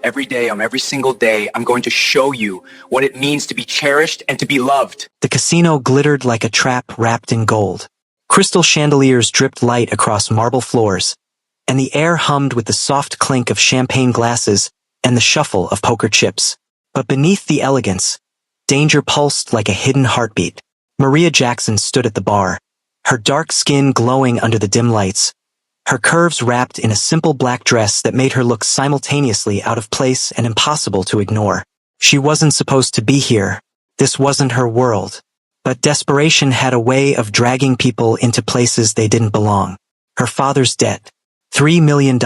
Every day, on every single day, I'm going to show you what it means to be cherished and to be loved. The casino glittered like a trap wrapped in gold. Crystal chandeliers dripped light across marble floors, and the air hummed with the soft clink of champagne glasses and the shuffle of poker chips. But beneath the elegance, danger pulsed like a hidden heartbeat. Maria Jackson stood at the bar, her dark skin glowing under the dim lights, her curves wrapped in a simple black dress that made her look simultaneously out of place and impossible to ignore. She wasn't supposed to be here. This wasn't her world. But desperation had a way of dragging people into places they didn't belong. Her father's debt, $3 million,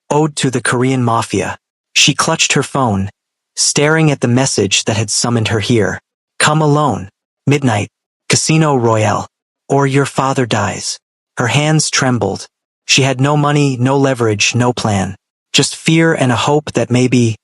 owed to the Korean Mafia. She clutched her phone, staring at the message that had summoned her here. Come alone. Midnight. Casino Royale. Or your father dies. Her hands trembled. She had no money, no leverage, no plan. Just fear and a hope that maybe,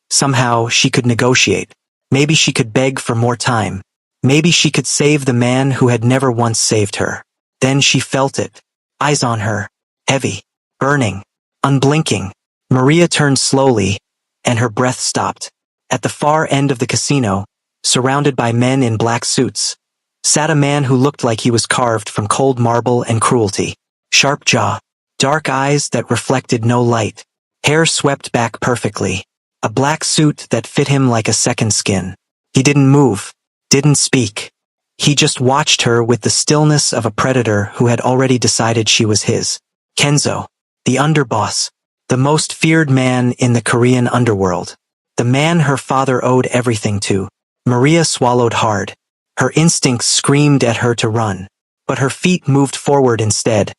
somehow, she could negotiate. Maybe she could beg for more time. Maybe she could save the man who had never once saved her. Then she felt it. Eyes on her. Heavy. Burning. Unblinking. Maria turned slowly, and her breath stopped. At the far end of the casino, surrounded by men in black suits, sat a man who looked like he was carved from cold marble and cruelty. Sharp jaw. Dark eyes that reflected no light. Hair swept back perfectly. A black suit that fit him like a second skin. He didn't move. Didn't speak. He just watched her with the stillness of a predator who had already decided she was his. Kenzo. The underboss. The most feared man in the Korean underworld. The man her father owed everything to. Maria swallowed hard. Her instincts screamed at her to run. But her feet moved forward instead.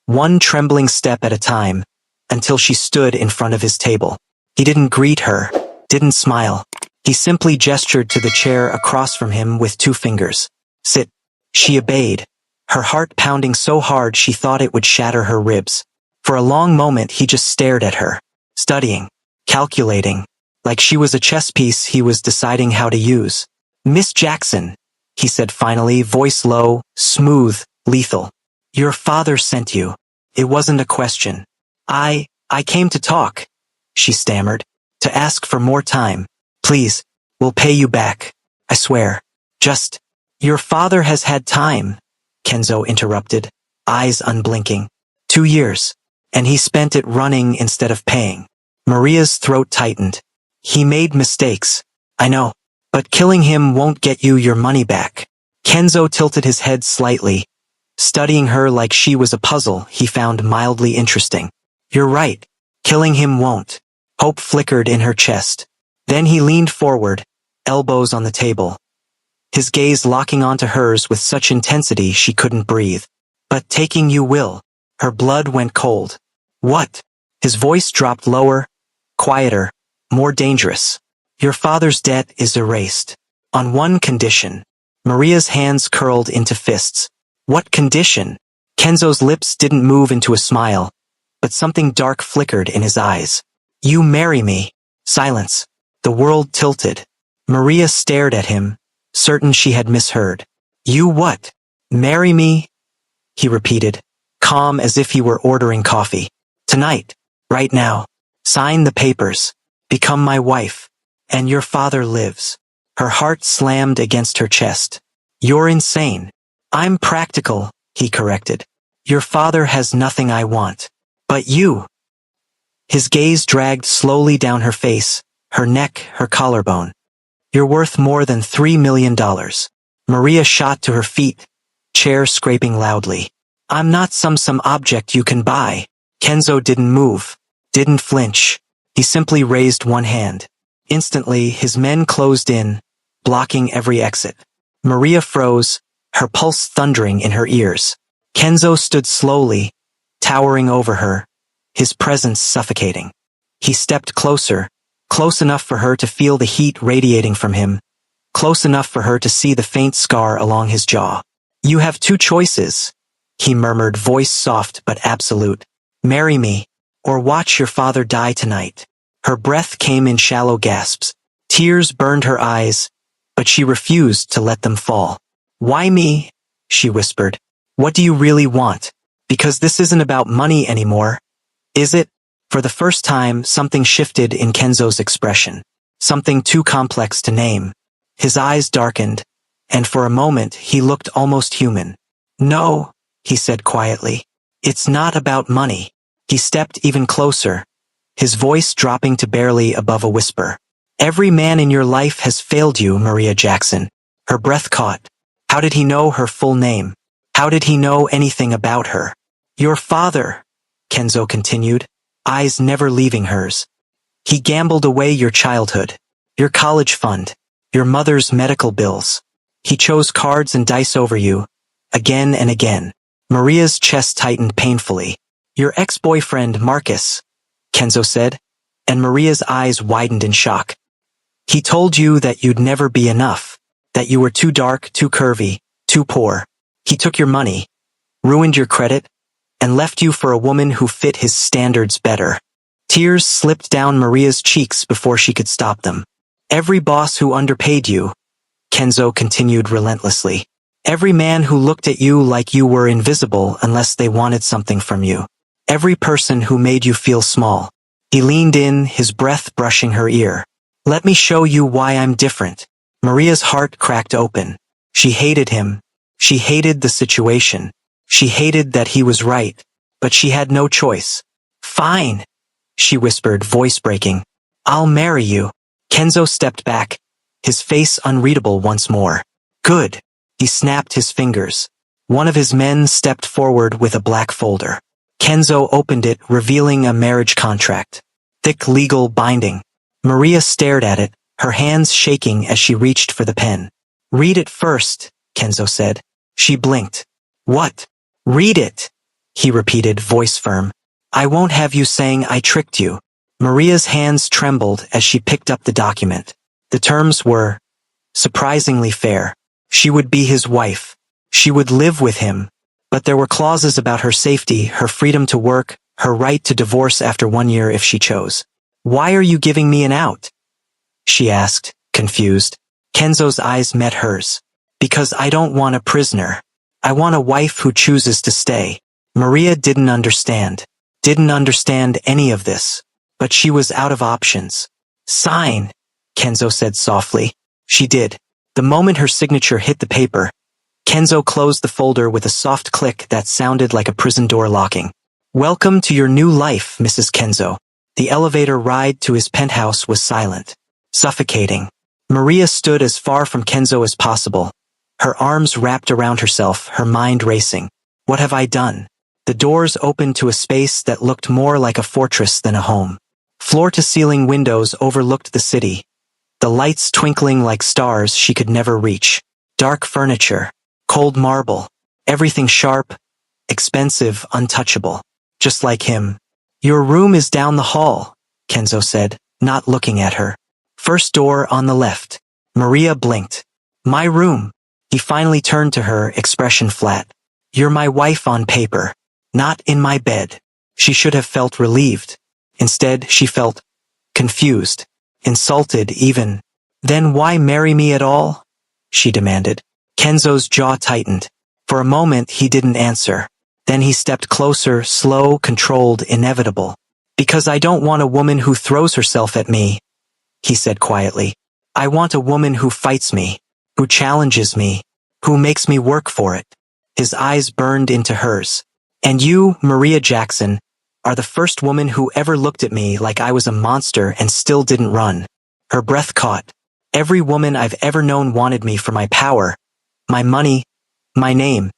One trembling step at a time, until she stood in front of his table. He didn't greet her, didn't smile. He simply gestured to the chair across from him with 2 fingers. Sit. She obeyed, her heart pounding so hard she thought it would shatter her ribs. For a long moment he just stared at her, studying, calculating, like she was a chess piece he was deciding how to use. Miss Jackson, he said finally, voice low, smooth, lethal. Your father sent you. It wasn't a question. I came to talk, she stammered, to ask for more time. Please, we'll pay you back. I swear. Just, your father has had time, Kenzo interrupted, eyes unblinking. 2 years. And he spent it running instead of paying. Maria's throat tightened. He made mistakes. I know. But killing him won't get you your money back. Kenzo tilted his head slightly, studying her like she was a puzzle he found mildly interesting. You're right. Killing him won't. Hope flickered in her chest. Then he leaned forward, elbows on the table, his gaze locking onto hers with such intensity she couldn't breathe. But taking you will. Her blood went cold. What? His voice dropped lower, quieter, more dangerous. Your father's debt is erased. On one condition. Maria's hands curled into fists. What condition? Kenzo's lips didn't move into a smile, but something dark flickered in his eyes. You marry me. Silence. The world tilted. Maria stared at him, certain she had misheard. You what? Marry me? He repeated, calm as if he were ordering coffee. Tonight. Right now. Sign the papers. Become my wife. And your father lives. Her heart slammed against her chest. You're insane. I'm practical, he corrected. Your father has nothing I want. But you. His gaze dragged slowly down her face, her neck, her collarbone. You're worth more than $3 million. Maria shot to her feet, chair scraping loudly. I'm not some object you can buy. Kenzo didn't move, didn't flinch. He simply raised one hand. Instantly, his men closed in, blocking every exit. Maria froze, her pulse thundering in her ears. Kenzo stood slowly, towering over her, his presence suffocating. He stepped closer, close enough for her to feel the heat radiating from him, close enough for her to see the faint scar along his jaw. You have 2 choices, he murmured, voice soft but absolute. Marry me, or watch your father die tonight. Her breath came in shallow gasps. Tears burned her eyes, but she refused to let them fall. Why me? She whispered. What do you really want? Because this isn't about money anymore. Is it? For the first time, something shifted in Kenzo's expression. Something too complex to name. His eyes darkened, and for a moment he looked almost human. "No," he said quietly. "It's not about money." He stepped even closer, his voice dropping to barely above a whisper. "Every man in your life has failed you, Maria Jackson." Her breath caught. How did he know her full name? How did he know anything about her? "Your father," Kenzo continued, eyes never leaving hers. "He gambled away your childhood, your college fund, your mother's medical bills. He chose cards and dice over you, again and again." Maria's chest tightened painfully. "Your ex-boyfriend, Marcus," Kenzo said, and Maria's eyes widened in shock. "He told you that you'd never be enough, that you were too dark, too curvy, too poor. He took your money, ruined your credit, and left you for a woman who fit his standards better." Tears slipped down Maria's cheeks before she could stop them. "Every boss who underpaid you," Kenzo continued relentlessly. "Every man who looked at you like you were invisible unless they wanted something from you. Every person who made you feel small." He leaned in, his breath brushing her ear. "Let me show you why I'm different." Maria's heart cracked open. She hated him. She hated the situation. She hated that he was right. But she had no choice. "Fine," she whispered, voice breaking. "I'll marry you." Kenzo stepped back, his face unreadable once more. "Good." He snapped his fingers. One of his men stepped forward with a black folder. Kenzo opened it, revealing a marriage contract. Thick legal binding. Maria stared at it, her hands shaking as she reached for the pen. "Read it first," Kenzo said. She blinked. "What?" "Read it," he repeated, voice firm. "I won't have you saying I tricked you." Maria's hands trembled as she picked up the document. The terms were surprisingly fair. She would be his wife. She would live with him. But there were clauses about her safety, her freedom to work, her right to divorce after 1 year if she chose. "Why are you giving me an out?" she asked, confused. Kenzo's eyes met hers. "Because I don't want a prisoner. I want a wife who chooses to stay." Maria didn't understand any of this. But she was out of options. "Sign," Kenzo said softly. She did. The moment her signature hit the paper, Kenzo closed the folder with a soft click that sounded like a prison door locking. "Welcome to your new life, Mrs. Kenzo." The elevator ride to his penthouse was silent, suffocating. Maria stood as far from Kenzo as possible, her arms wrapped around herself, her mind racing. What have I done? The doors opened to a space that looked more like a fortress than a home. Floor-to-ceiling windows overlooked the city, the lights twinkling like stars she could never reach. Dark furniture, cold marble, everything sharp, expensive, untouchable. Just like him. "Your room is down the hall," Kenzo said, not looking at her. "First door on the left." Maria blinked. "My room." He finally turned to her, expression flat. "You're my wife on paper, not in my bed." She should have felt relieved. Instead, she felt confused, insulted even. "Then why marry me at all?" she demanded. Kenzo's jaw tightened. For a moment, he didn't answer. Then he stepped closer, slow, controlled, inevitable. "Because I don't want a woman who throws herself at me," he said quietly. "I want a woman who fights me, who challenges me, who makes me work for it." His eyes burned into hers. "And you, Maria Jackson, are the first woman who ever looked at me like I was a monster and still didn't run." Her breath caught. "Every woman I've ever known wanted me for my power, my money, my name,"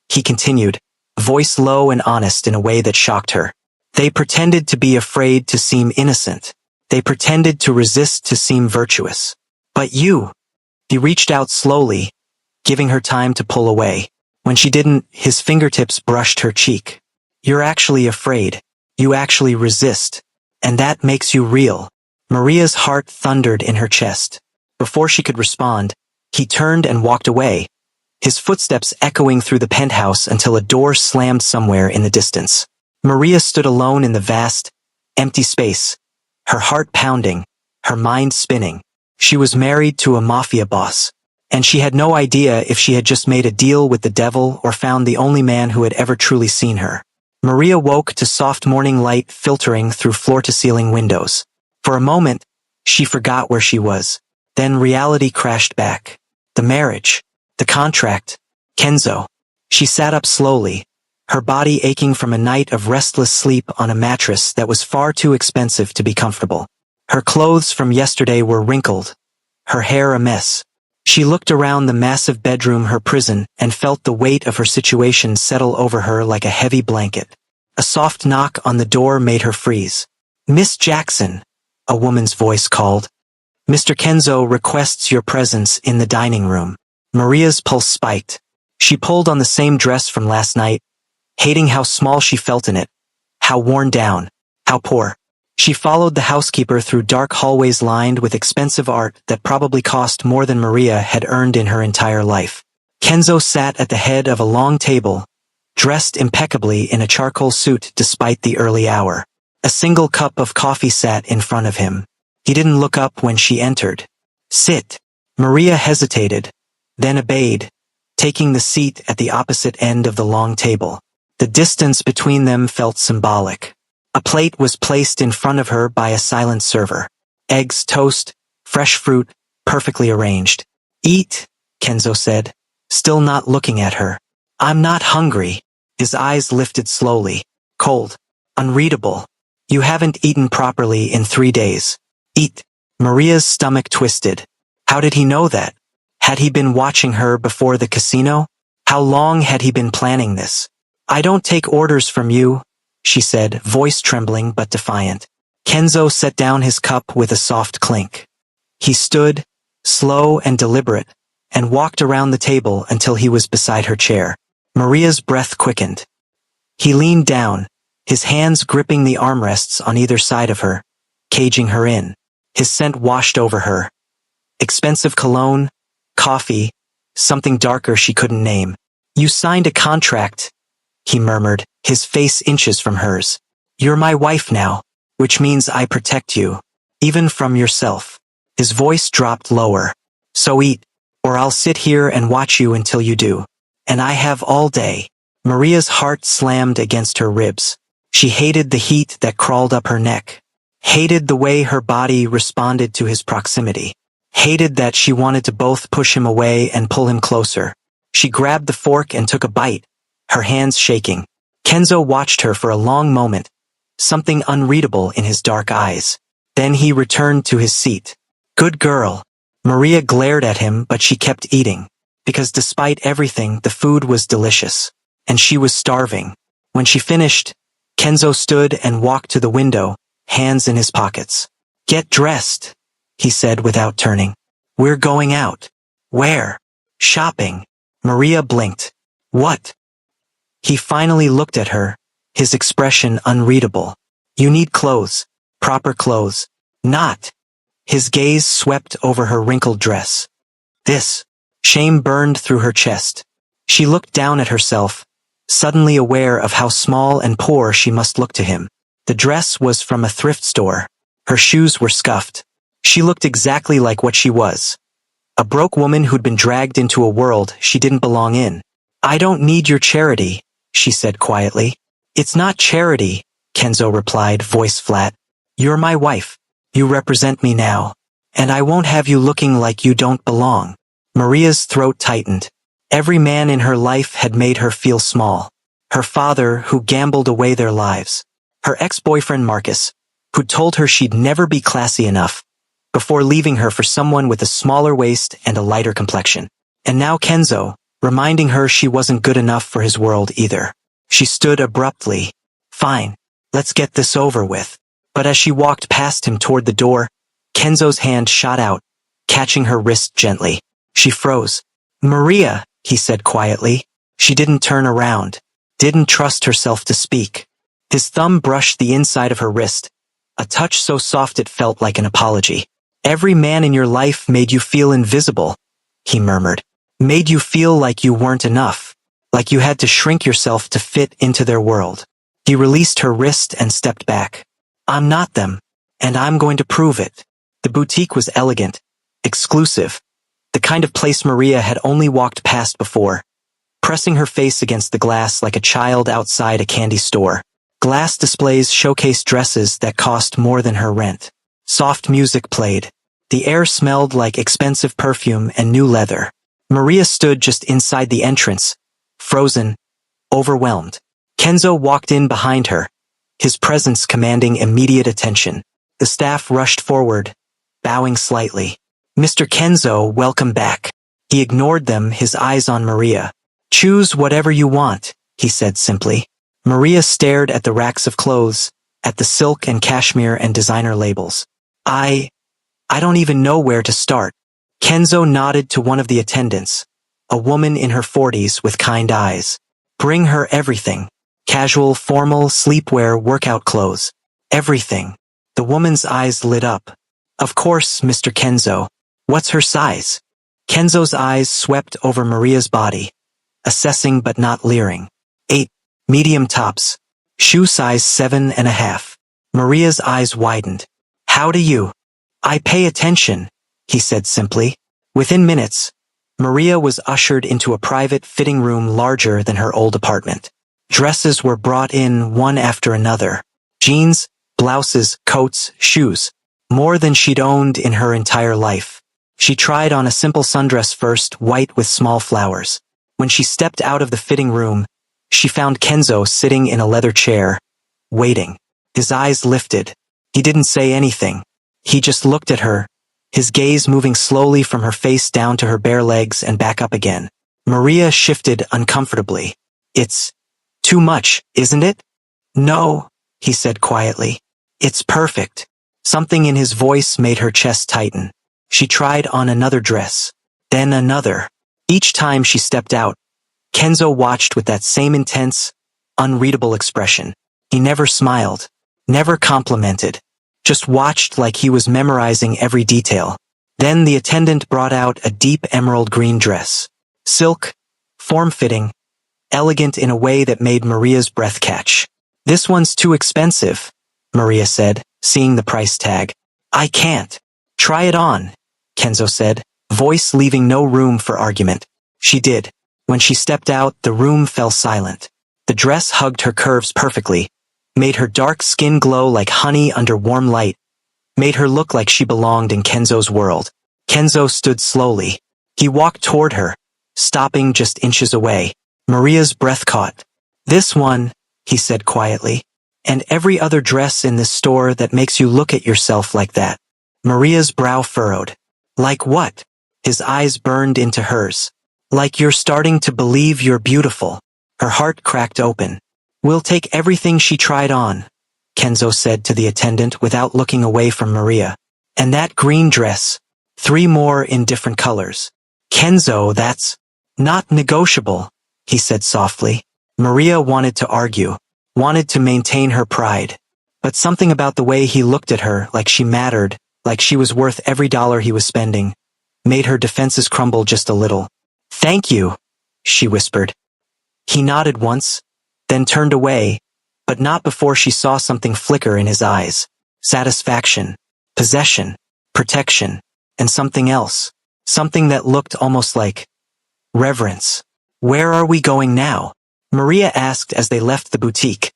he continued, voice low and honest in a way that shocked her. "They pretended to be afraid to seem innocent. They pretended to resist to seem virtuous. But you..." He reached out slowly, giving her time to pull away. When she didn't, his fingertips brushed her cheek. "You're actually afraid. You actually resist. And that makes you real." Maria's heart thundered in her chest. Before she could respond, he turned and walked away, his footsteps echoing through the penthouse until a door slammed somewhere in the distance. Maria stood alone in the vast, empty space, her heart pounding, her mind spinning. She was married to a mafia boss, and she had no idea if she had just made a deal with the devil or found the only man who had ever truly seen her. Maria woke to soft morning light filtering through floor-to-ceiling windows. For a moment, she forgot where she was. Then reality crashed back. The marriage. The contract. Kenzo. She sat up slowly, her body aching from a night of restless sleep on a mattress that was far too expensive to be comfortable. Her clothes from yesterday were wrinkled, her hair a mess. She looked around the massive bedroom, her prison, and felt the weight of her situation settle over her like a heavy blanket. A soft knock on the door made her freeze. "Miss Jackson," a woman's voice called. "Mr. Kenzo requests your presence in the dining room." Maria's pulse spiked. She pulled on the same dress from last night, hating how small she felt in it, how worn down, how poor. She followed the housekeeper through dark hallways lined with expensive art that probably cost more than Maria had earned in her entire life. Kenzo sat at the head of a long table, dressed impeccably in a charcoal suit despite the early hour. A single cup of coffee sat in front of him. He didn't look up when she entered. "Sit." Maria hesitated, then obeyed, taking the seat at the opposite end of the long table. The distance between them felt symbolic. A plate was placed in front of her by a silent server. Eggs, toast, fresh fruit, perfectly arranged. "Eat," Kenzo said, still not looking at her. "I'm not hungry." His eyes lifted slowly. Cold. Unreadable. "You haven't eaten properly in 3 days. Eat." Maria's stomach twisted. How did he know that? Had he been watching her before the casino? How long had he been planning this? "I don't take orders from you," she said, voice trembling but defiant. Kenzo set down his cup with a soft clink. He stood, slow and deliberate, and walked around the table until he was beside her chair. Maria's breath quickened. He leaned down, his hands gripping the armrests on either side of her, caging her in. His scent washed over her. Expensive cologne, coffee, something darker she couldn't name. "You signed a contract," he murmured, his face inches from hers. "You're my wife now, which means I protect you, even from yourself." His voice dropped lower. "So eat, or I'll sit here and watch you until you do. And I have all day." Maria's heart slammed against her ribs. She hated the heat that crawled up her neck. Hated the way her body responded to his proximity. Hated that she wanted to both push him away and pull him closer. She grabbed the fork and took a bite, her hands shaking. Kenzo watched her for a long moment, something unreadable in his dark eyes. Then he returned to his seat. "Good girl." Maria glared at him, but she kept eating, because despite everything, the food was delicious, and she was starving. When she finished, Kenzo stood and walked to the window, hands in his pockets. "Get dressed," he said without turning. "We're going out." "Where?" "Shopping." Maria blinked. "What?" He finally looked at her, his expression unreadable. "You need clothes. Proper clothes." "Not." His gaze swept over her wrinkled dress. "This." Shame burned through her chest. She looked down at herself, suddenly aware of how small and poor she must look to him. The dress was from a thrift store. Her shoes were scuffed. She looked exactly like what she was. A broke woman who'd been dragged into a world she didn't belong in. "I don't need your charity," she said quietly. "It's not charity," Kenzo replied, voice flat. "You're my wife. You represent me now. And I won't have you looking like you don't belong." Maria's throat tightened. Every man in her life had made her feel small. Her father, who gambled away their lives. Her ex-boyfriend Marcus, who'd told her she'd never be classy enough, before leaving her for someone with a smaller waist and a lighter complexion. And now Kenzo, reminding her she wasn't good enough for his world either. She stood abruptly. "Fine, let's get this over with." But as she walked past him toward the door, Kenzo's hand shot out, catching her wrist gently. She froze. "Maria," he said quietly. She didn't turn around, didn't trust herself to speak. His thumb brushed the inside of her wrist, a touch so soft it felt like an apology. "Every man in your life made you feel invisible," he murmured. "Made you feel like you weren't enough, like you had to shrink yourself to fit into their world." He released her wrist and stepped back. "I'm not them, and I'm going to prove it." The boutique was elegant, exclusive, the kind of place Maria had only walked past before, pressing her face against the glass like a child outside a candy store. Glass displays showcased dresses that cost more than her rent. Soft music played. The air smelled like expensive perfume and new leather. Maria stood just inside the entrance, frozen, overwhelmed. Kenzo walked in behind her, his presence commanding immediate attention. The staff rushed forward, bowing slightly. "Mr. Kenzo, welcome back." He ignored them, his eyes on Maria. "Choose whatever you want," he said simply. Maria stared at the racks of clothes, at the silk and cashmere and designer labels. I don't even know where to start." Kenzo nodded to one of the attendants, a woman in her 40s with kind eyes. "Bring her everything. Casual, formal, sleepwear, workout clothes. Everything." The woman's eyes lit up. "Of course, Mr. Kenzo. What's her size?" Kenzo's eyes swept over Maria's body, assessing but not leering. 8. Medium tops. Shoe size 7.5. Maria's eyes widened. "How do you?" "I pay attention," he said simply. Within minutes, Maria was ushered into a private fitting room larger than her old apartment. Dresses were brought in one after another. Jeans, blouses, coats, shoes. More than she'd owned in her entire life. She tried on a simple sundress first, white with small flowers. When she stepped out of the fitting room, she found Kenzo sitting in a leather chair, waiting. His eyes lifted. He didn't say anything. He just looked at her, his gaze moving slowly from her face down to her bare legs and back up again. Maria shifted uncomfortably. "It's too much, isn't it?" "No," he said quietly. "It's perfect." Something in his voice made her chest tighten. She tried on another dress, then another. Each time she stepped out, Kenzo watched with that same intense, unreadable expression. He never smiled, never complimented, just watched like he was memorizing every detail. Then the attendant brought out a deep emerald green dress. Silk, form-fitting, elegant in a way that made Maria's breath catch. "This one's too expensive," Maria said, seeing the price tag. "I can't." "Try it on," Kenzo said, voice leaving no room for argument. She did. When she stepped out, the room fell silent. The dress hugged her curves perfectly, made her dark skin glow like honey under warm light, made her look like she belonged in Kenzo's world. Kenzo stood slowly. He walked toward her, stopping just inches away. Maria's breath caught. "This one," he said quietly, "and every other dress in this store that makes you look at yourself like that." Maria's brow furrowed. "Like what?" His eyes burned into hers. "Like you're starting to believe you're beautiful." Her heart cracked open. "We'll take everything she tried on," Kenzo said to the attendant without looking away from Maria. "And that green dress. 3 more in different colors." "Kenzo, that's not negotiable," he said softly. Maria wanted to argue, wanted to maintain her pride. But something about the way he looked at her, like she mattered, like she was worth every dollar he was spending, made her defenses crumble just a little. "Thank you," she whispered. He nodded once, then turned away, but not before she saw something flicker in his eyes. Satisfaction, possession, protection, and something else. Something that looked almost like reverence. "Where are we going now?" Maria asked as they left the boutique,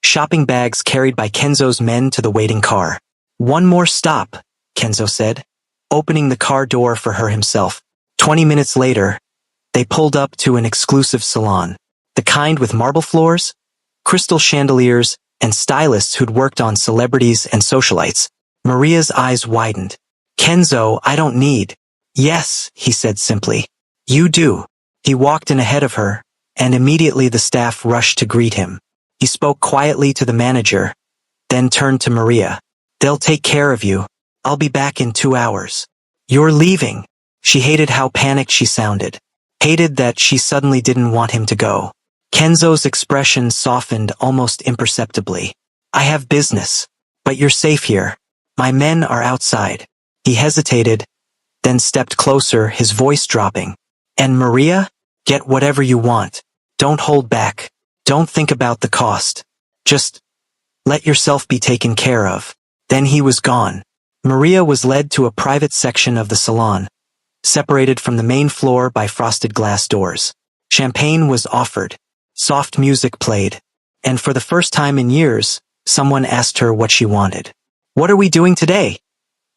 shopping bags carried by Kenzo's men to the waiting car. "One more stop," Kenzo said, opening the car door for her himself. 20 minutes later, they pulled up to an exclusive salon. The kind with marble floors, crystal chandeliers, and stylists who'd worked on celebrities and socialites. Maria's eyes widened. "Kenzo, I don't need." "Yes," he said simply. "You do." He walked in ahead of her, and immediately the staff rushed to greet him. He spoke quietly to the manager, then turned to Maria. "They'll take care of you. I'll be back in 2 hours." "You're leaving." She hated how panicked she sounded. Hated that she suddenly didn't want him to go. Kenzo's expression softened almost imperceptibly. "I have business, but you're safe here. My men are outside." He hesitated, then stepped closer, his voice dropping. "And Maria? Get whatever you want. Don't hold back. Don't think about the cost. Just let yourself be taken care of." Then he was gone. Maria was led to a private section of the salon, separated from the main floor by frosted glass doors. Champagne was offered. Soft music played. And for the first time in years, someone asked her what she wanted. "What are we doing today?"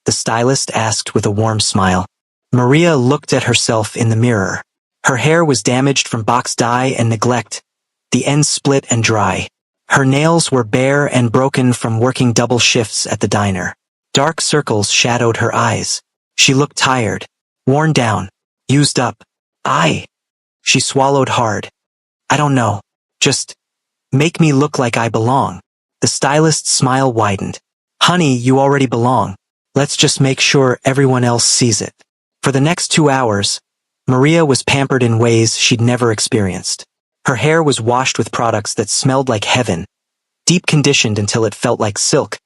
the stylist asked with a warm smile. Maria looked at herself in the mirror. Her hair was damaged from box dye and neglect, the ends split and dry. Her nails were bare and broken from working double shifts at the diner. Dark circles shadowed her eyes. She looked tired, worn down, used up. She swallowed hard. "I don't know. Just make me look like I belong." The stylist's smile widened. "Honey, you already belong. Let's just make sure everyone else sees it." For the next 2 hours, Maria was pampered in ways she'd never experienced. Her hair was washed with products that smelled like heaven, deep conditioned until it felt like silk,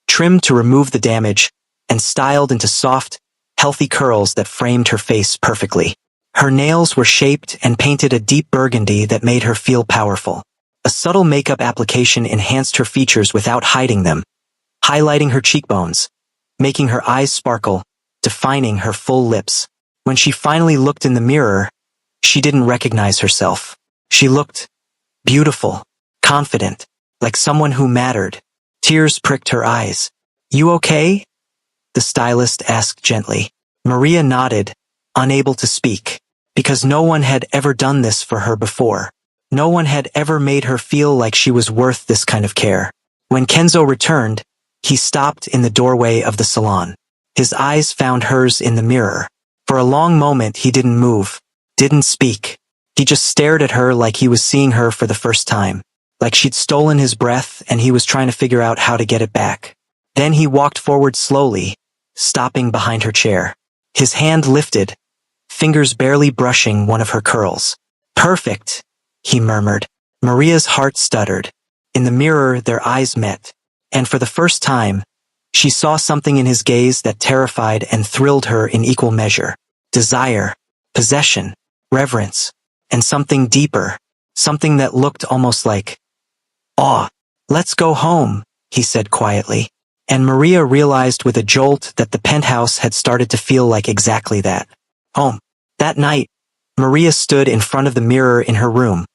trimmed to remove the damage, and styled into soft, healthy curls that framed her face perfectly. Her nails were shaped and painted a deep burgundy that made her feel powerful. A subtle makeup application enhanced her features without hiding them, highlighting her cheekbones, making her eyes sparkle, defining her full lips. When she finally looked in the mirror, she didn't recognize herself. She looked beautiful, confident, like someone who mattered. Tears pricked her eyes. "You okay?" the stylist asked gently. Maria nodded, unable to speak, because no one had ever done this for her before. No one had ever made her feel like she was worth this kind of care. When Kenzo returned, he stopped in the doorway of the salon. His eyes found hers in the mirror. For a long moment he didn't move, didn't speak. He just stared at her like he was seeing her for the first time, like she'd stolen his breath and he was trying to figure out how to get it back. Then he walked forward slowly, stopping behind her chair. His hand lifted, fingers barely brushing one of her curls. "Perfect," he murmured. Maria's heart stuttered. In the mirror, their eyes met, and for the first time, she saw something in his gaze that terrified and thrilled her in equal measure. Desire, possession, reverence, and something deeper, something that looked almost like awe. "Let's go home," he said quietly. And Maria realized with a jolt that the penthouse had started to feel like exactly that. Home. That night, Maria stood in front of the mirror in her room,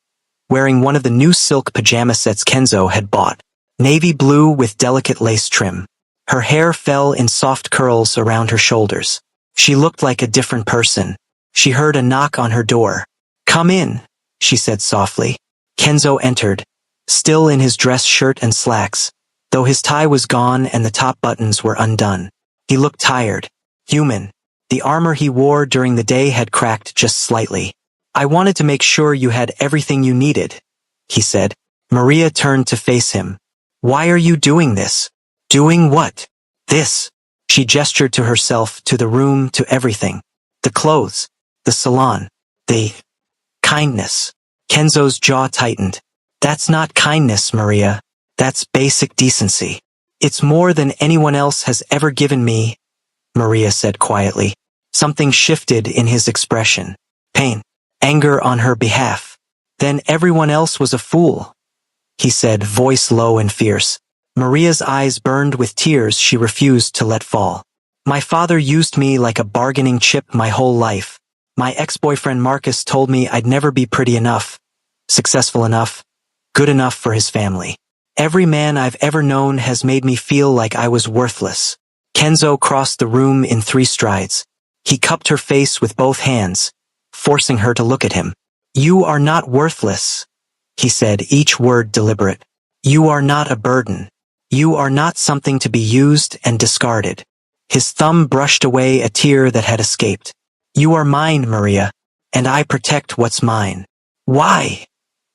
wearing one of the new silk pajama sets Kenzo had bought, navy blue with delicate lace trim. Her hair fell in soft curls around her shoulders. She looked like a different person. She heard a knock on her door. "Come in," she said softly. Kenzo entered, still in his dress shirt and slacks, though his tie was gone and the top buttons were undone. He looked tired, human. The armor he wore during the day had cracked just slightly. "I wanted to make sure you had everything you needed," he said. Maria turned to face him. "Why are you doing this?" "Doing what?" "This." She gestured to herself, to the room, to everything. The clothes, the salon, the kindness. Kenzo's jaw tightened. "That's not kindness, Maria. That's basic decency. It's more than anyone else has ever given me," Maria said quietly. Something shifted in his expression. Pain, anger on her behalf. "Then everyone else was a fool," he said, voice low and fierce. Maria's eyes burned with tears she refused to let fall. "My father used me like a bargaining chip my whole life. My ex-boyfriend Marcus told me I'd never be pretty enough, successful enough, good enough for his family. Every man I've ever known has made me feel like I was worthless." Kenzo crossed the room in 3 strides. He cupped her face with both hands, forcing her to look at him. "You are not worthless," he said, each word deliberate. "You are not a burden. You are not something to be used and discarded." His thumb brushed away a tear that had escaped. "You are mine, Maria, and I protect what's mine." "Why?"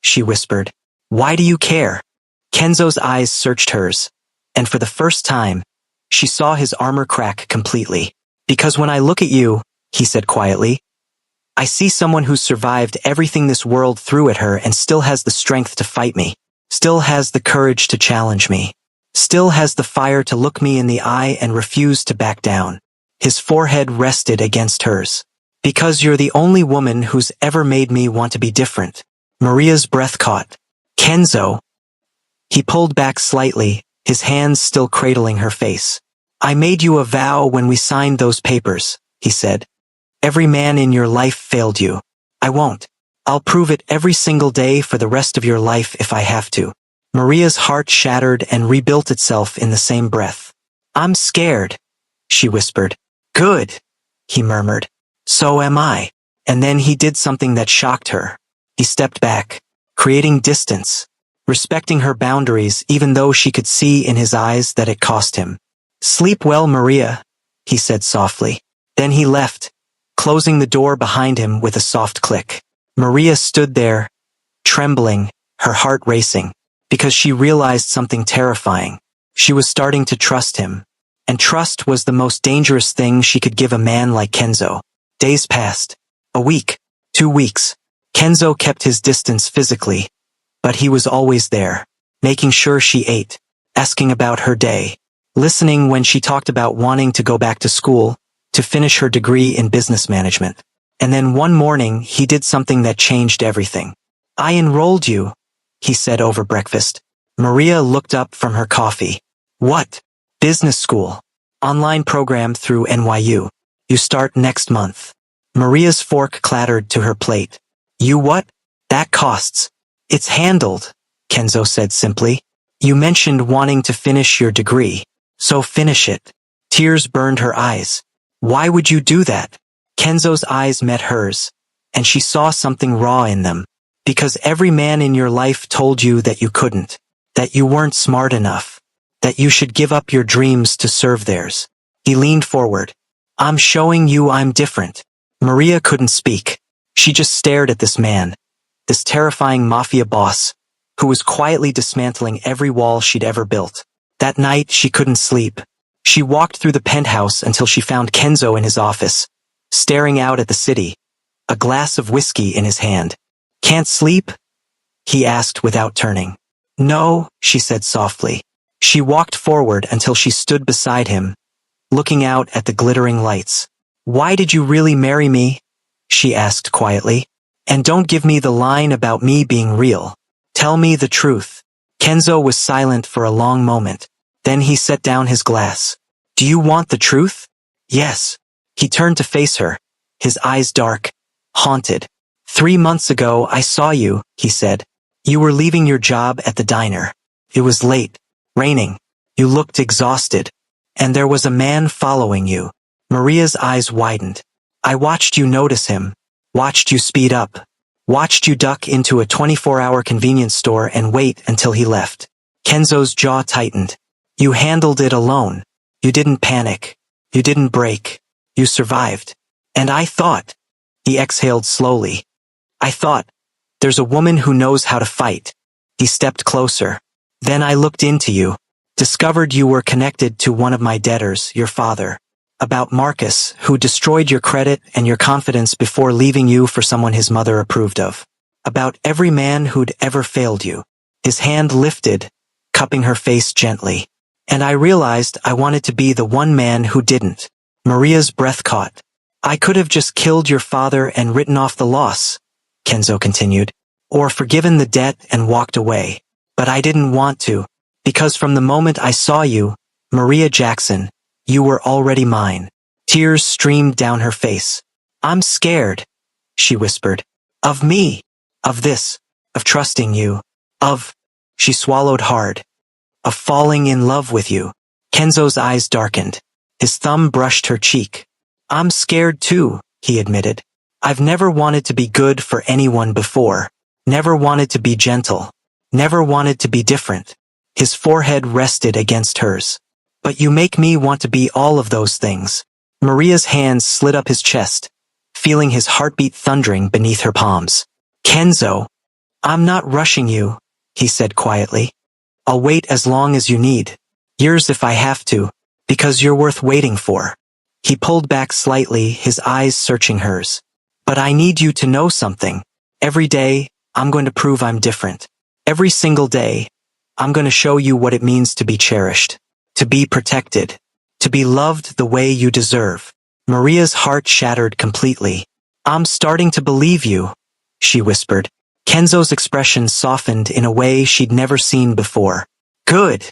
she whispered. "Why do you care?" Kenzo's eyes searched hers, and for the first time, she saw his armor crack completely. "Because when I look at you," he said quietly, "I see someone who's survived everything this world threw at her and still has the strength to fight me, still has the courage to challenge me, still has the fire to look me in the eye and refuse to back down." His forehead rested against hers. "Because you're the only woman who's ever made me want to be different." Maria's breath caught. "Kenzo." He pulled back slightly, his hands still cradling her face. "I made you a vow when we signed those papers," he said. "Every man in your life failed you. I won't. I'll prove it every single day for the rest of your life if I have to. Maria's heart shattered and rebuilt itself in the same breath. I'm scared, she whispered. Good, he murmured. So am I. And then he did something that shocked her. He stepped back, creating distance, respecting her boundaries even though she could see in his eyes that it cost him. Sleep well, Maria, he said softly. Then he left, closing the door behind him with a soft click. Maria stood there, trembling, her heart racing, because she realized something terrifying. She was starting to trust him, and trust was the most dangerous thing she could give a man like Kenzo. Days passed. A week, 2 weeks. Kenzo kept his distance physically, but he was always there, making sure she ate, asking about her day, listening when she talked about wanting to go back to school, to finish her degree in business management. And then one morning, he did something that changed everything. I enrolled you, he said over breakfast. Maria looked up from her coffee. What? Business school. Online program through NYU. You start next month. Maria's fork clattered to her plate. You what? That costs. It's handled, Kenzo said simply. You mentioned wanting to finish your degree, so finish it. Tears burned her eyes. Why would you do that? Kenzo's eyes met hers, and she saw something raw in them. Because every man in your life told you that you couldn't, that you weren't smart enough, that you should give up your dreams to serve theirs. He leaned forward. I'm showing you I'm different. Maria couldn't speak. She just stared at this man, this terrifying mafia boss, who was quietly dismantling every wall she'd ever built. That night, she couldn't sleep. She walked through the penthouse until she found Kenzo in his office, staring out at the city, a glass of whiskey in his hand. Can't sleep? He asked without turning. No, she said softly. She walked forward until she stood beside him, looking out at the glittering lights. Why did you really marry me? She asked quietly. And don't give me the line about me being real. Tell me the truth. Kenzo was silent for a long moment. Then he set down his glass. Do you want the truth? Yes. He turned to face her, his eyes dark, haunted. 3 months ago I saw you, he said. You were leaving your job at the diner. It was late, raining. You looked exhausted. And there was a man following you. Maria's eyes widened. I watched you notice him, watched you speed up, watched you duck into a 24-hour convenience store and wait until he left. Kenzo's jaw tightened. You handled it alone. You didn't panic. You didn't break. You survived. And I thought, he exhaled slowly. I thought, there's a woman who knows how to fight. He stepped closer. Then I looked into you, discovered you were connected to one of my debtors, your father. About Marcus, who destroyed your credit and your confidence before leaving you for someone his mother approved of. About every man who'd ever failed you. His hand lifted, cupping her face gently. And I realized I wanted to be the one man who didn't. Maria's breath caught. I could have just killed your father and written off the loss, Kenzo continued, or forgiven the debt and walked away. But I didn't want to, because from the moment I saw you, Maria Jackson, you were already mine. Tears streamed down her face. I'm scared, she whispered. Of me. Of this. Of trusting you. Of... She swallowed hard. Of falling in love with you. Kenzo's eyes darkened. His thumb brushed her cheek. I'm scared too, he admitted. I've never wanted to be good for anyone before. Never wanted to be gentle. Never wanted to be different. His forehead rested against hers. But you make me want to be all of those things. Maria's hands slid up his chest, feeling his heartbeat thundering beneath her palms. Kenzo, I'm not rushing you, he said quietly. I'll wait as long as you need. Years if I have to, because you're worth waiting for. He pulled back slightly, his eyes searching hers. But I need you to know something. Every day, I'm going to prove I'm different. Every single day, I'm going to show you what it means to be cherished. To be protected. To be loved the way you deserve. Maria's heart shattered completely. I'm starting to believe you, she whispered. Kenzo's expression softened in a way she'd never seen before. Good,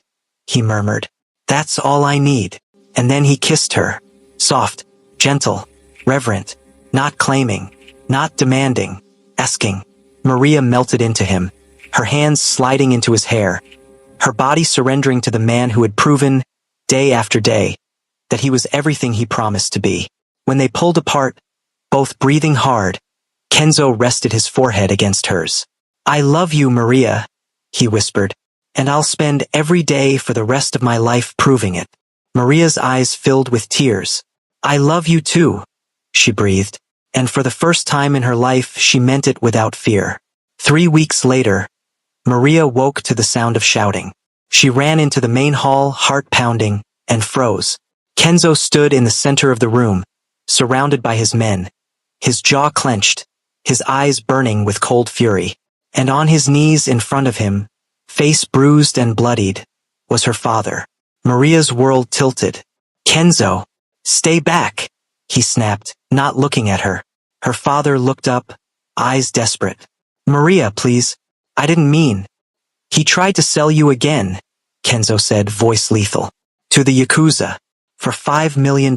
he murmured. That's all I need. And then he kissed her. Soft, gentle, reverent, not claiming, not demanding, asking. Maria melted into him, her hands sliding into his hair, her body surrendering to the man who had proven, day after day, that he was everything he promised to be. When they pulled apart, both breathing hard, Kenzo rested his forehead against hers. "I love you, Maria," he whispered, "and I'll spend every day for the rest of my life proving it." Maria's eyes filled with tears. "I love you too," she breathed, and for the first time in her life she meant it without fear. 3 weeks later, Maria woke to the sound of shouting. She ran into the main hall, heart pounding, and froze. Kenzo stood in the center of the room, surrounded by his men, his jaw clenched, his eyes burning with cold fury. And on his knees in front of him, face bruised and bloodied, was her father. Maria's world tilted. "Kenzo, stay back," he snapped, not looking at her. Her father looked up, eyes desperate. "Maria, please, I didn't mean." "He tried to sell you again," Kenzo said, voice lethal. "To the Yakuza. For $5 million.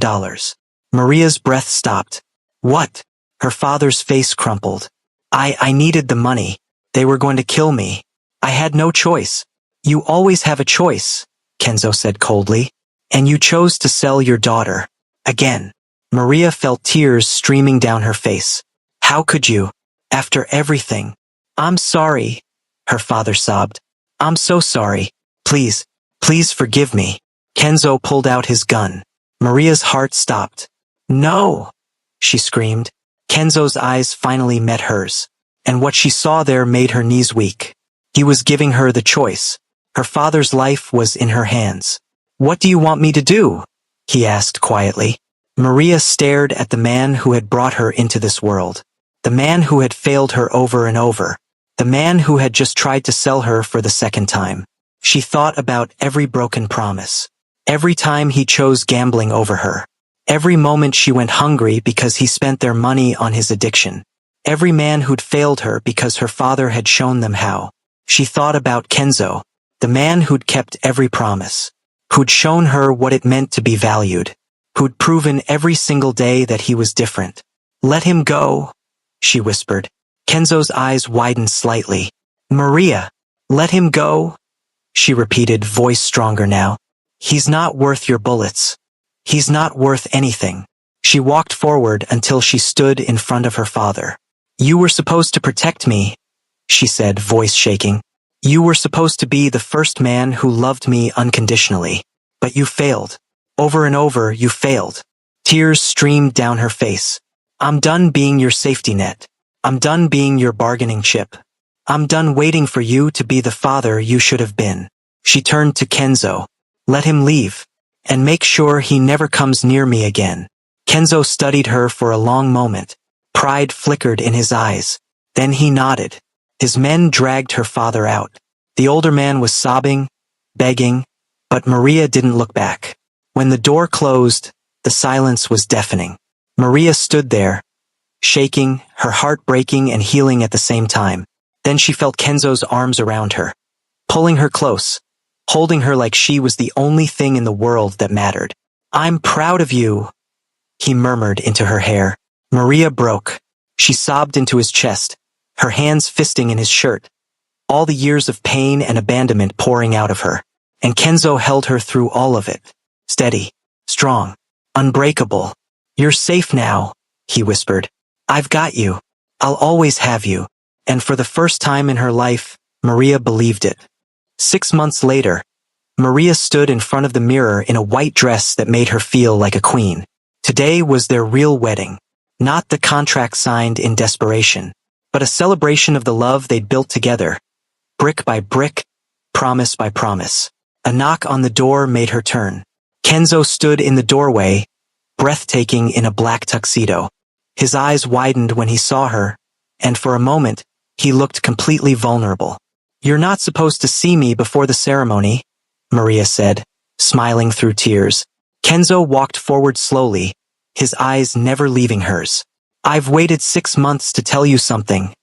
Maria's breath stopped. "What?" Her father's face crumpled. I needed the money. They were going to kill me. I had no choice." "You always have a choice," Kenzo said coldly. "And you chose to sell your daughter. Again." Maria felt tears streaming down her face. "How could you? After everything." "I'm sorry," her father sobbed. "I'm so sorry. Please, please forgive me." Kenzo pulled out his gun. Maria's heart stopped. "No!" she screamed. Kenzo's eyes finally met hers, and what she saw there made her knees weak. He was giving her the choice. Her father's life was in her hands. "What do you want me to do?" he asked quietly. Maria stared at the man who had brought her into this world. The man who had failed her over and over. The man who had just tried to sell her for the second time. She thought about every broken promise. Every time he chose gambling over her. Every moment she went hungry because he spent their money on his addiction. Every man who'd failed her because her father had shown them how. She thought about Kenzo, the man who'd kept every promise. Who'd shown her what it meant to be valued. Who'd proven every single day that he was different. "Let him go," she whispered. Kenzo's eyes widened slightly. "Maria, let him go," she repeated, voice stronger now. "He's not worth your bullets. He's not worth anything." She walked forward until she stood in front of her father. "You were supposed to protect me," she said, voice shaking. "You were supposed to be the first man who loved me unconditionally. But you failed. Over and over, you failed." Tears streamed down her face. "I'm done being your safety net. I'm done being your bargaining chip. I'm done waiting for you to be the father you should have been." She turned to Kenzo. "Let him leave. And make sure he never comes near me again." Kenzo studied her for a long moment. Pride flickered in his eyes. Then he nodded. His men dragged her father out. The older man was sobbing, begging, but Maria didn't look back. When the door closed, the silence was deafening. Maria stood there, shaking, her heart breaking and healing at the same time. Then she felt Kenzo's arms around her, pulling her close, holding her like she was the only thing in the world that mattered. "I'm proud of you," he murmured into her hair. Maria broke. She sobbed into his chest, her hands fisting in his shirt, all the years of pain and abandonment pouring out of her. And Kenzo held her through all of it. Steady, strong, unbreakable. "You're safe now," he whispered. "I've got you. I'll always have you." And for the first time in her life, Maria believed it. 6 months later, Maria stood in front of the mirror in a white dress that made her feel like a queen. Today was their real wedding. Not the contract signed in desperation, but a celebration of the love they'd built together, brick by brick, promise by promise. A knock on the door made her turn. Kenzo stood in the doorway, breathtaking in a black tuxedo. His eyes widened when he saw her, and for a moment, he looked completely vulnerable. "You're not supposed to see me before the ceremony," Maria said, smiling through tears. Kenzo walked forward slowly, his eyes never leaving hers. "I've waited 6 months to tell you something,"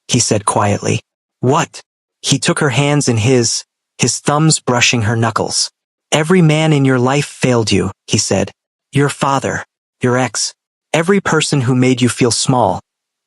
he said quietly. "What?" He took her hands in his thumbs brushing her knuckles. "Every man in your life failed you," he said. "Your father, your ex, every person who made you feel small,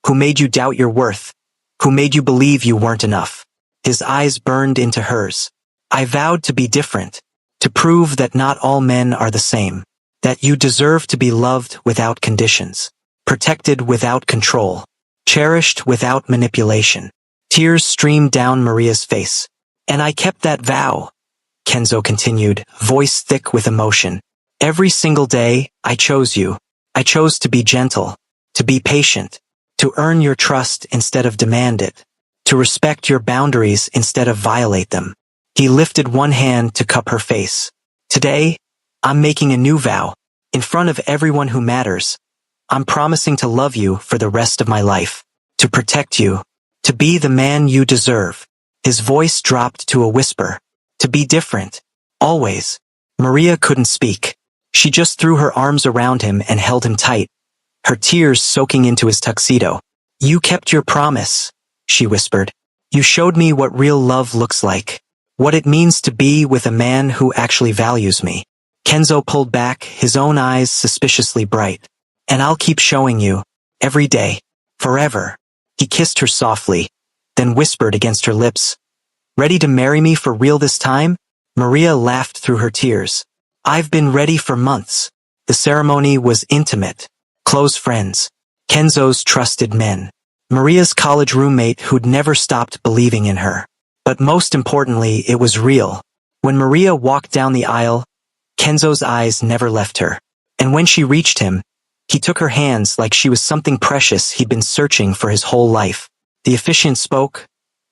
who made you doubt your worth. who made you believe you weren't enough. His eyes burned into hers. I vowed to be different, to prove that not all men are the same, that you deserve to be loved without conditions, protected without control, cherished without manipulation. Tears streamed down Maria's face. And I kept that vow, Kenzo continued, voice thick with emotion. Every single day, I chose you. I chose to be gentle, to be patient, to earn your trust instead of demand it, to respect your boundaries instead of violate them. He lifted one hand to cup her face. Today, I'm making a new vow. In front of everyone who matters, I'm promising to love you for the rest of my life, to protect you, to be the man you deserve. His voice dropped to a whisper. To be different. Always. Maria couldn't speak. She just threw her arms around him and held him tight, her tears soaking into his tuxedo. You kept your promise, she whispered. You showed me what real love looks like, what it means to be with a man who actually values me. Kenzo pulled back, his own eyes suspiciously bright. And I'll keep showing you, every day, forever. He kissed her softly, then whispered against her lips. Ready to marry me for real this time? Maria laughed through her tears. I've been ready for months. The ceremony was intimate. Close friends. Kenzo's trusted men. Maria's college roommate who'd never stopped believing in her. But most importantly, it was real. When Maria walked down the aisle, Kenzo's eyes never left her. And when she reached him, he took her hands like she was something precious he'd been searching for his whole life. The officiant spoke,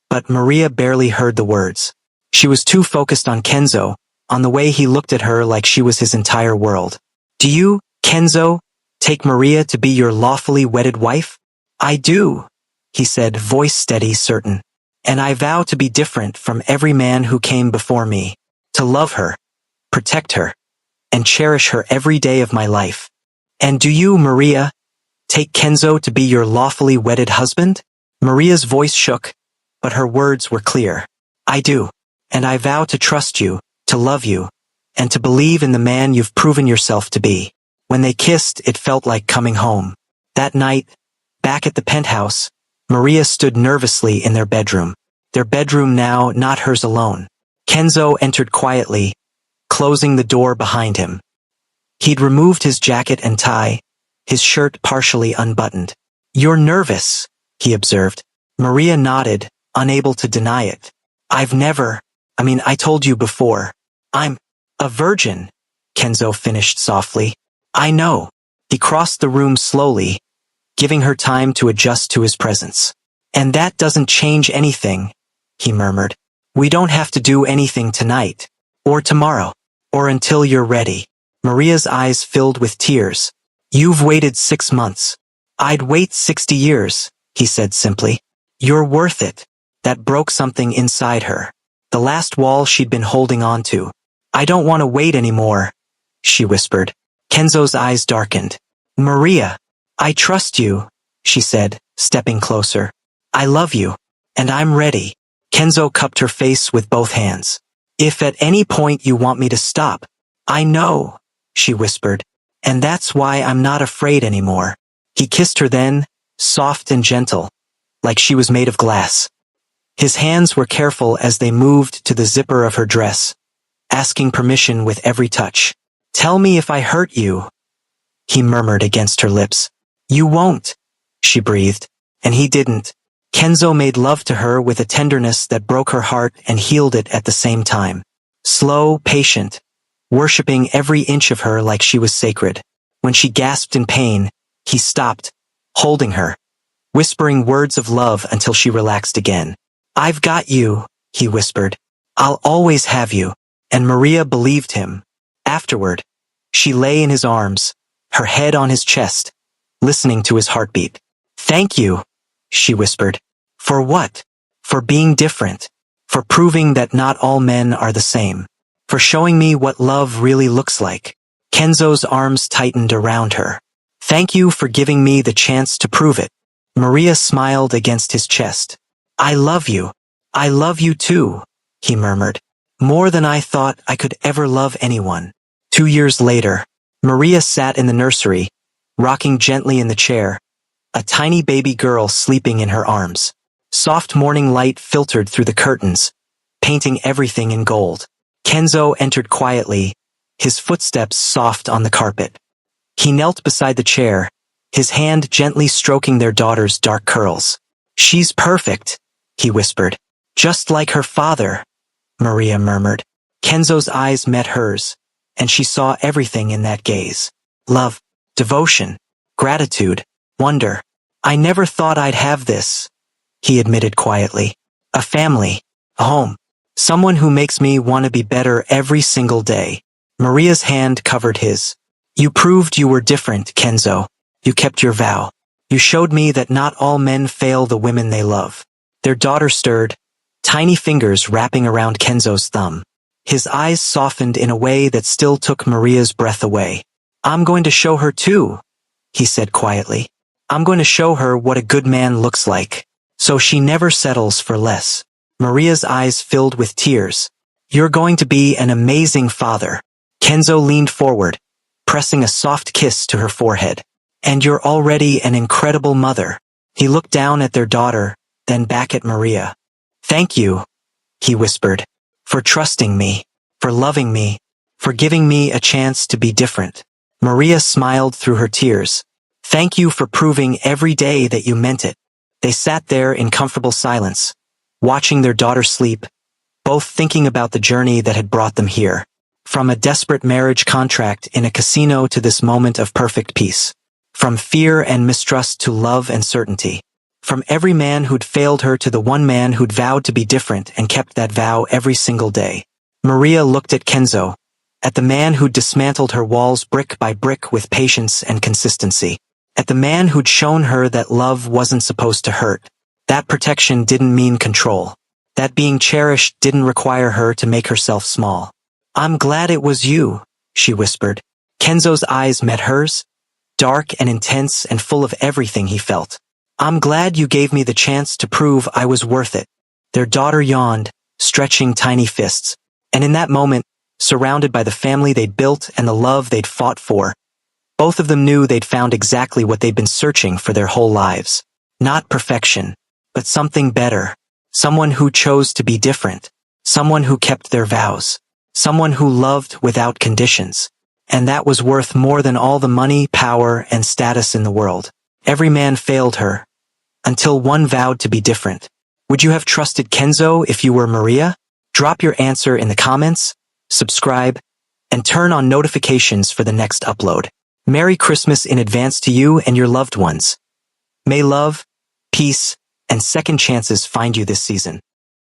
but Maria barely heard the words. She was too focused on Kenzo, on the way he looked at her like she was his entire world. Do you, Kenzo, take Maria to be your lawfully wedded wife? I do, he said, voice steady, certain. And I vow to be different from every man who came before me, to love her, protect her, and cherish her every day of my life. And do you, Maria, take Kenzo to be your lawfully wedded husband? Maria's voice shook, but her words were clear. I do, and I vow to trust you, to love you, and to believe in the man you've proven yourself to be. When they kissed, it felt like coming home. That night, back at the penthouse, Maria stood nervously in their bedroom now not hers alone. Kenzo entered quietly, closing the door behind him. He'd removed his jacket and tie, his shirt partially unbuttoned. You're nervous, he observed. Maria nodded, unable to deny it. I told you before. I'm a virgin, Kenzo finished softly. I know. He crossed the room slowly, giving her time to adjust to his presence. And that doesn't change anything, he murmured. We don't have to do anything tonight, or tomorrow, or until you're ready. Maria's eyes filled with tears. You've waited 6 months. I'd wait 60 years, he said simply. You're worth it. That broke something inside her. The last wall she'd been holding on to. I don't want to wait anymore, she whispered. Kenzo's eyes darkened. Maria, I trust you, she said, stepping closer. I love you, and I'm ready. Kenzo cupped her face with both hands. If at any point you want me to stop, I know, she whispered, and that's why I'm not afraid anymore. He kissed her then, soft and gentle, like she was made of glass. His hands were careful as they moved to the zipper of her dress, asking permission with every touch. Tell me if I hurt you, he murmured against her lips. You won't, she breathed, and he didn't. Kenzo made love to her with a tenderness that broke her heart and healed it at the same time. Slow, patient, worshipping every inch of her like she was sacred. When she gasped in pain, he stopped, holding her, whispering words of love until she relaxed again. I've got you, he whispered. I'll always have you. And Maria believed him. Afterward, she lay in his arms, her head on his chest, listening to his heartbeat. Thank you, she whispered. For what? For being different. For proving that not all men are the same. For showing me what love really looks like. Kenzo's arms tightened around her. Thank you for giving me the chance to prove it. Maria smiled against his chest. I love you. I love you too, he murmured. More than I thought I could ever love anyone. 2 years later, Maria sat in the nursery, rocking gently in the chair, a tiny baby girl sleeping in her arms. Soft morning light filtered through the curtains, painting everything in gold. Kenzo entered quietly, his footsteps soft on the carpet. He knelt beside the chair, his hand gently stroking their daughter's dark curls. "She's perfect," he whispered. "Just like her father," Maria murmured. Kenzo's eyes met hers, and she saw everything in that gaze. Love, devotion, gratitude, wonder. "I never thought I'd have this," he admitted quietly. "A family, a home, someone who makes me want to be better every single day." Maria's hand covered his. "You proved you were different, Kenzo. You kept your vow. You showed me that not all men fail the women they love." Their daughter stirred, tiny fingers wrapping around Kenzo's thumb. His eyes softened in a way that still took Maria's breath away. "I'm going to show her too," he said quietly. "I'm going to show her what a good man looks like, so she never settles for less." Maria's eyes filled with tears. "You're going to be an amazing father." Kenzo leaned forward, pressing a soft kiss to her forehead. "And you're already an incredible mother." He looked down at their daughter, then back at Maria. "Thank you," he whispered, "for trusting me, for loving me, for giving me a chance to be different." Maria smiled through her tears. "Thank you for proving every day that you meant it." They sat there in comfortable silence, watching their daughter sleep, both thinking about the journey that had brought them here. From a desperate marriage contract in a casino to this moment of perfect peace. From fear and mistrust to love and certainty. From every man who'd failed her to the one man who'd vowed to be different and kept that vow every single day. Maria looked at Kenzo, at the man who'd dismantled her walls brick by brick with patience and consistency. At the man who'd shown her that love wasn't supposed to hurt. That protection didn't mean control. That being cherished didn't require her to make herself small. "I'm glad it was you," she whispered. Kenzo's eyes met hers, dark and intense and full of everything he felt. "I'm glad you gave me the chance to prove I was worth it." Their daughter yawned, stretching tiny fists. And in that moment, surrounded by the family they'd built and the love they'd fought for, both of them knew they'd found exactly what they'd been searching for their whole lives. Not perfection, but something better. Someone who chose to be different. Someone who kept their vows. Someone who loved without conditions. And that was worth more than all the money, power, and status in the world. Every man failed her, until one vowed to be different. Would you have trusted Kenzo if you were Maria? Drop your answer in the comments, subscribe, and turn on notifications for the next upload. Merry Christmas in advance to you and your loved ones. May love, peace, and second chances find you this season.